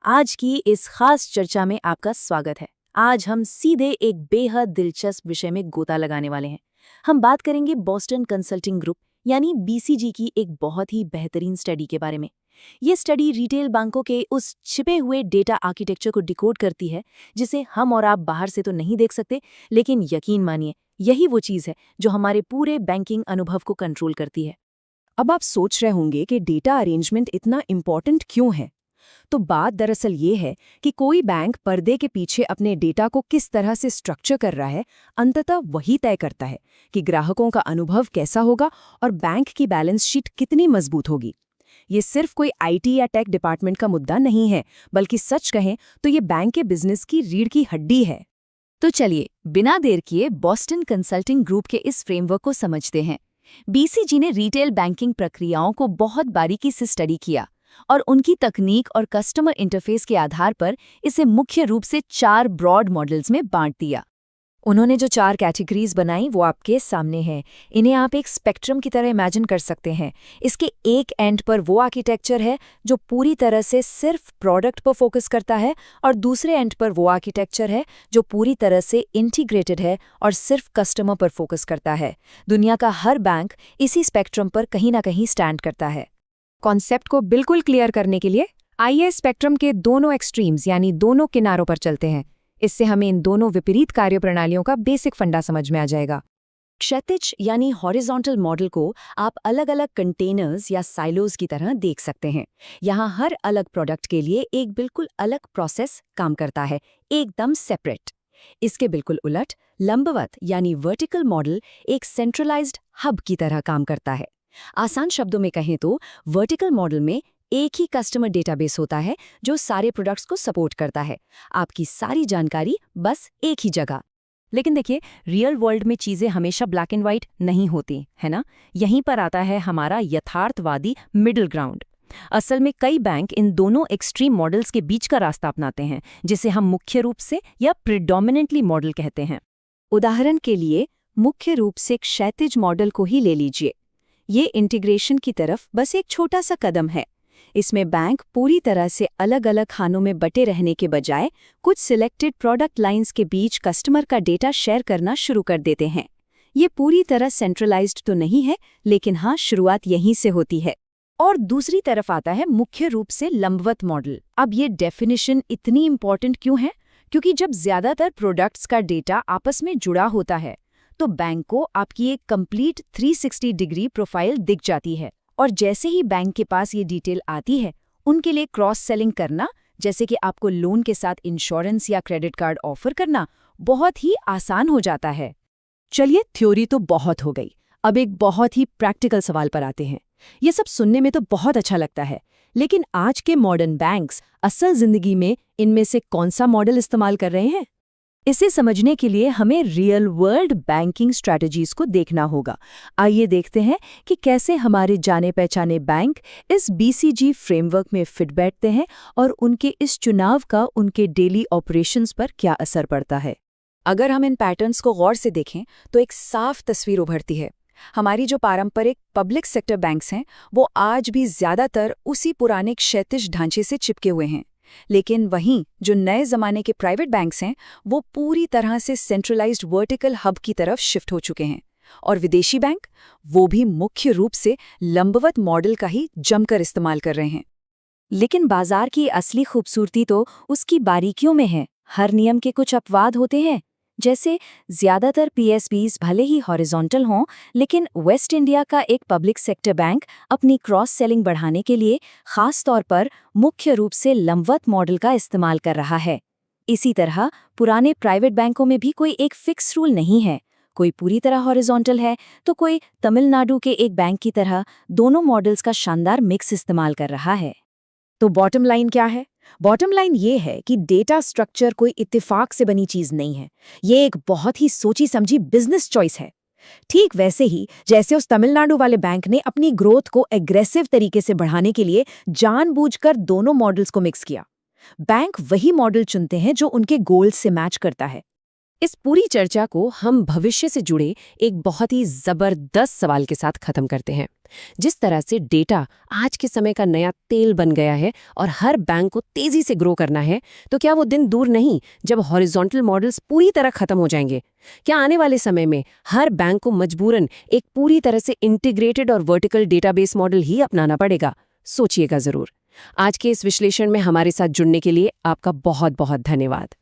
आज की इस खास चर्चा में आपका स्वागत है। आज हम सीधे एक बेहद दिलचस्प विषय में गोता लगाने वाले हैं। हम बात करेंगे बॉस्टन कंसल्टिंग ग्रुप यानी बीसीजी की एक बहुत ही बेहतरीन स्टडी के बारे में। ये स्टडी रिटेल बैंकों के उस छिपे हुए डेटा आर्किटेक्चर को डिकोड करती है जिसे हम और आप बाहर से तो नहीं देख सकते, लेकिन यकीन मानिए यही वो चीज़ है जो हमारे पूरे बैंकिंग अनुभव को कंट्रोल करती है। अब आप सोच रहे होंगे कि डेटा अरेंजमेंट इतना इम्पोर्टेंट क्यों है। तो बात दरअसल ये है कि कोई बैंक पर्दे के पीछे अपने डेटा को किस तरह से स्ट्रक्चर कर रहा है, अंततः वही तय करता है कि ग्राहकों का अनुभव कैसा होगा और बैंक की बैलेंस शीट कितनी मजबूत होगी। ये सिर्फ कोई आईटी या टेक डिपार्टमेंट का मुद्दा नहीं है, बल्कि सच कहें तो ये बैंक के बिजनेस की रीढ़ की हड्डी है। तो चलिए बिना देर किए बॉस्टन कंसल्टिंग ग्रुप के इस फ्रेमवर्क को समझते हैं। बीसीजी ने रिटेल बैंकिंग प्रक्रियाओं को बहुत बारीकी से स्टडी किया और उनकी तकनीक और कस्टमर इंटरफेस के आधार पर इसे मुख्य रूप से 4 ब्रॉड मॉडल्स में बांट दिया। उन्होंने जो 4 कैटेगरीज बनाई वो आपके सामने हैं। इन्हें आप एक स्पेक्ट्रम की तरह इमेजिन कर सकते हैं। इसके एक एंड पर वो आर्किटेक्चर है जो पूरी तरह से सिर्फ प्रोडक्ट पर फोकस करता है और दूसरे एंड पर वो आर्किटेक्चर है जो पूरी तरह से इंटीग्रेटेड है और सिर्फ कस्टमर पर फोकस करता है। दुनिया का हर बैंक इसी स्पेक्ट्रम पर कहीं ना कहीं स्टैंड करता है। कॉन्सेप्ट को बिल्कुल क्लियर करने के लिए आइए स्पेक्ट्रम के दोनों एक्सट्रीम्स यानी दोनों किनारों पर चलते हैं। इससे हमें इन दोनों विपरीत कार्यप्रणालियों का बेसिक फंडा समझ में आ जाएगा। क्षैतिज यानी हॉरिजॉन्टल मॉडल को आप अलग अलग कंटेनर्स या साइलोज की तरह देख सकते हैं। यहाँ हर अलग प्रोडक्ट के लिए एक बिल्कुल अलग प्रोसेस काम करता है, एकदम सेपरेट। इसके बिल्कुल उलट लंबवत यानी वर्टिकल मॉडल एक सेंट्रलाइज्ड हब की तरह काम करता है। आसान शब्दों में कहें तो वर्टिकल मॉडल में एक ही कस्टमर डेटाबेस होता है जो सारे प्रोडक्ट्स को सपोर्ट करता है, आपकी सारी जानकारी बस एक ही जगह। लेकिन देखिए, रियल वर्ल्ड में चीज़ें हमेशा ब्लैक एंड वाइट नहीं होती, है ना। यहीं पर आता है हमारा यथार्थवादी मिडिल ग्राउंड। असल में कई बैंक इन दोनों एक्सट्रीम मॉडल्स के बीच का रास्ता अपनाते हैं, जिसे हम मुख्य रूप से या प्रिडोमिनेंटली मॉडल कहते हैं। उदाहरण के लिए मुख्य रूप से क्षैतिज मॉडल को ही ले लीजिए। ये इंटीग्रेशन की तरफ बस एक छोटा सा कदम है। इसमें बैंक पूरी तरह से अलग अलग खानों में बटे रहने के बजाय कुछ सिलेक्टेड प्रोडक्ट लाइंस के बीच कस्टमर का डेटा शेयर करना शुरू कर देते हैं। ये पूरी तरह सेंट्रलाइज्ड तो नहीं है, लेकिन हाँ, शुरुआत यहीं से होती है। और दूसरी तरफ आता है मुख्य रूप से लंबवत मॉडल। अब ये डेफिनेशन इतनी इंपॉर्टेंट क्यों है? क्योंकि जब ज्यादातर प्रोडक्ट्स का डेटा आपस में जुड़ा होता है तो बैंक को आपकी एक कंप्लीट 360 डिग्री प्रोफाइल दिख जाती है। और जैसे ही बैंक के पास ये डिटेल आती है, उनके लिए क्रॉस सेलिंग करना, जैसे कि आपको लोन के साथ इंश्योरेंस या क्रेडिट कार्ड ऑफर करना, बहुत ही आसान हो जाता है। चलिए, थ्योरी तो बहुत हो गई, अब एक बहुत ही प्रैक्टिकल सवाल पर आते हैं। ये सब सुनने में तो बहुत अच्छा लगता है, लेकिन आज के मॉडर्न बैंक्स असल जिंदगी में इनमें से कौन सा मॉडल इस्तेमाल कर रहे हैं? इसे समझने के लिए हमें रियल वर्ल्ड बैंकिंग स्ट्रैटेजीज को देखना होगा। आइए देखते हैं कि कैसे हमारे जाने पहचाने बैंक इस बीसीजी फ्रेमवर्क में फिट बैठते हैं और उनके इस चुनाव का उनके डेली ऑपरेशंस पर क्या असर पड़ता है। अगर हम इन पैटर्न्स को गौर से देखें तो एक साफ तस्वीर उभरती है। हमारी जो पारंपरिक पब्लिक सेक्टर बैंक्स हैं वो आज भी ज्यादातर उसी पुराने क्षैतिज ढांचे से चिपके हुए हैं, लेकिन वहीं जो नए जमाने के प्राइवेट बैंक्स हैं वो पूरी तरह से सेंट्रलाइज्ड वर्टिकल हब की तरफ शिफ्ट हो चुके हैं। और विदेशी बैंक वो भी मुख्य रूप से लंबवत मॉडल का ही जमकर इस्तेमाल कर रहे हैं। लेकिन बाजार की असली खूबसूरती तो उसकी बारीकियों में है। हर नियम के कुछ अपवाद होते हैं, जैसे ज्यादातर पीएसबीज भले ही हॉरिजॉन्टल हों, लेकिन वेस्ट इंडिया का एक पब्लिक सेक्टर बैंक अपनी क्रॉस सेलिंग बढ़ाने के लिए खास तौर पर मुख्य रूप से लंबवत मॉडल का इस्तेमाल कर रहा है। इसी तरह पुराने प्राइवेट बैंकों में भी कोई एक फिक्स रूल नहीं है, कोई पूरी तरह हॉरिजॉन्टल है तो कोई तमिलनाडु के एक बैंक की तरह दोनों मॉडल्स का शानदार मिक्स इस्तेमाल कर रहा है। तो बॉटम लाइन क्या है? बॉटम लाइन ये है कि डेटा स्ट्रक्चर कोई इत्तेफाक से बनी चीज नहीं है, ये एक बहुत ही सोची समझी बिजनेस चॉइस है। ठीक वैसे ही जैसे उस तमिलनाडु वाले बैंक ने अपनी ग्रोथ को एग्रेसिव तरीके से बढ़ाने के लिए जानबूझकर दोनों मॉडल्स को मिक्स किया। बैंक वही मॉडल चुनते हैं जो उनके गोल्स से मैच करता है। इस पूरी चर्चा को हम भविष्य से जुड़े एक बहुत ही जबरदस्त सवाल के साथ खत्म करते हैं। जिस तरह से डेटा आज के समय का नया तेल बन गया है और हर बैंक को तेजी से ग्रो करना है, तो क्या वो दिन दूर नहीं जब हॉरिजॉन्टल मॉडल्स पूरी तरह खत्म हो जाएंगे? क्या आने वाले समय में हर बैंक को मजबूरन एक पूरी तरह से इंटीग्रेटेड और वर्टिकल डेटाबेस मॉडल ही अपनाना पड़ेगा? सोचिएगा जरूर। आज के इस विश्लेषण में हमारे साथ जुड़ने के लिए आपका बहुत बहुत धन्यवाद।